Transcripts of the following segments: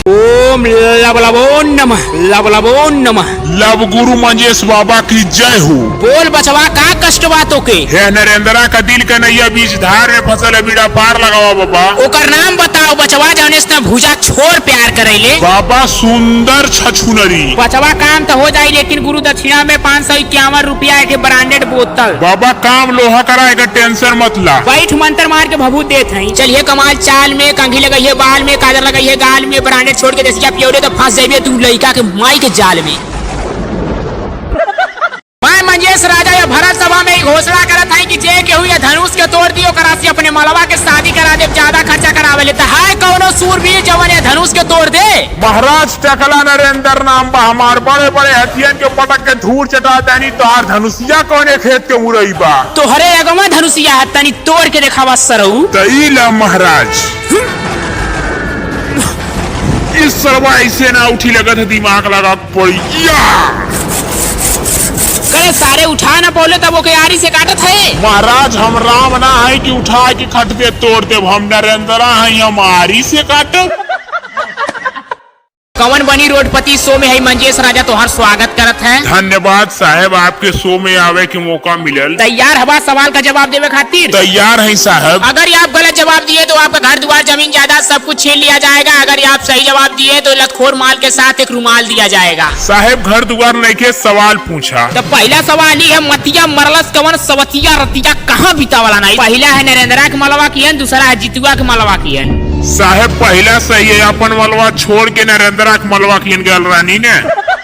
ओम लवलवो नमः लवलवो नमः। लव गुरु मंजेश बाबा की जय हो। बोल बचवा का कष्ट बातों के हे नरेंद्रा का दिल का नैया बीच धार में फसल है, बीड़ा पार लगावा बाबा। ओकर नाम बताओ बचवा जौने से भूजा छोड़ प्यार करेले। बाबा सुंदर छछुनरी। बचवा काम तो हो जाये लेकिन गुरु दक्षिणा में 551 रुपया एक ब्रांडेड बोतल। बाबा काम लोहा कराएगा, टेंशन मत ला। बैठ मंत्र मार के भभूत देत हैं। चलिए कमाल चाल में कंघी लगाइए, बाल में काजल लगाइए, गाल में ब्रांडेड छोड़ के देसिया पियोले तो फंस जाइए तू लड़का के माई के जाल में। मैं मंजेश राजा या भरत सभा में घोषणा करत है कि जे के हुई धनुष के तोड़ दियो करासी अपने मलवा के शादी करा दे, ज्यादा खर्चा करावे लेता है कौनो सूरवीर जवन या धनुष के तोड़ दे। महाराज टकला नरेंद्र नाम बा हमार, बड़े बड़े हथियन के पटक के धूल चटा देनी तो हर धनुषिया कौने खेत के मुरई बा। तो हरे अगमा धनुषिया है तनी तोड़ के दिखावा सरऊ। तई ला महाराज इस सरवा ऐसे ना उठी लगत है, दिमाग लगा पड़ी करे सारे उठा ना बोले तब वो के आरी से काटत है। महाराज हम राम ना है कि उठा के खट पे तोड़ दे, हम नरेंद्र है हम आरी से काट। कवन बनी रोडपति शो में है मंजेश राजा तोहर स्वागत करत है। धन्यवाद साहब, आपके शो में आवे के मौका मिलल। तैयार हवा सवाल का जवाब देवे खातिर? तैयार है साहब। अगर आप गलत जवाब दिए तो आपका घर द्वार जमीन जायदाद सब कुछ छीन लिया जाएगा। अगर आप सही जवाब दिए तो लतखोर माल के साथ एक रुमाल दिया जाएगा। साहब घर द्वार नहीं के सवाल पूछा। तो पहला सवाल ही है मतिया मरलस कवन सवतिया रतिया कहाँ बीता वाला नहीं। पहला है नरेंद्रा के मलवा की, दूसरा है जितुआ के मलवा की। साहब पहला सही है, अपन मलवा छोड़ के नरेंद्रा के मलवा की गल रानी ने।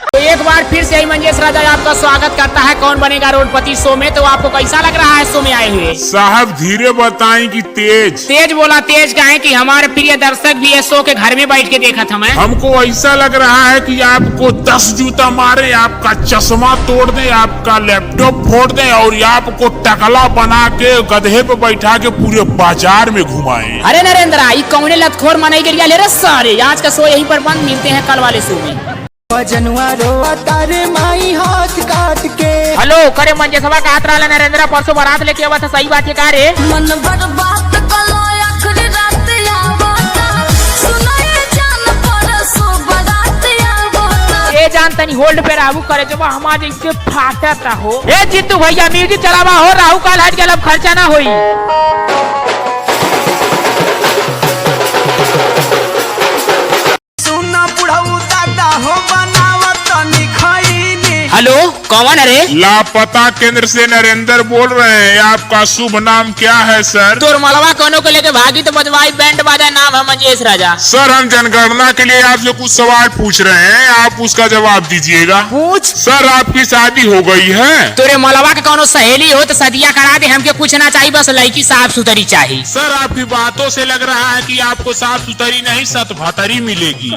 तो एक बार फिर से ही मंजेश राजा आपका स्वागत करता है कौन बनेगा रोडपति शो में। तो आपको कैसा लग रहा है शो में आए हुए? साहब धीरे बताएं कि तेज? तेज बोला तेज का है कि हमारे प्रिय दर्शक भी ये शो के घर में बैठ के देखा था। मैं हमको ऐसा लग रहा है कि आपको 10 जूता मारे, आपका चश्मा तोड़ दे, आपका लैपटॉप फोड़ दे और आपको टकला बना के गधे पे बैठा के पूरे बाजार में घुमाए। अरे नरेंद्र कौने लतखोर मनाई के लिए ले रहे सारे। आज का शो यहीं पर बंद, मिलते हैं कल वाले शो में। माई हाथ काट के हेलो करे मंजेशवा का हाथ रहा नरेंद्र परसों बारात लेके आवा था, सही बात है का रे? मन बर्बाद कलो आखिरी रात आवता सुनाए जान परसों बारात आवता। ए जान तनी होल्ड पे राहु करे जब हमारे इससे फाटत हो। ए जीतू भैया म्यूजिक चलावा हो, राहु काल हट गया, अब खर्चा ना होई। हेलो कौन अरे? लापता केंद्र से नरेंद्र बोल रहे हैं, आपका शुभ नाम क्या है सर? तोर मलवा कोनो को लेके भागी तो बजवाई बैंड बाजा, नाम है मंजेश राजा। सर हम जनगणना के लिए आपसे कुछ सवाल पूछ रहे हैं, आप उसका जवाब दीजिएगा। पूछ। सर आपकी शादी हो गई है? तोरे मलवा के कोनो सहेली हो तो सदिया करा दे, हमके कुछ ना चाहिए, बस लड़की साफ सुथरी चाहिए। सर आपकी बातों से लग रहा है कि आपको साफ सुथरी नहीं सत भतरी मिलेगी।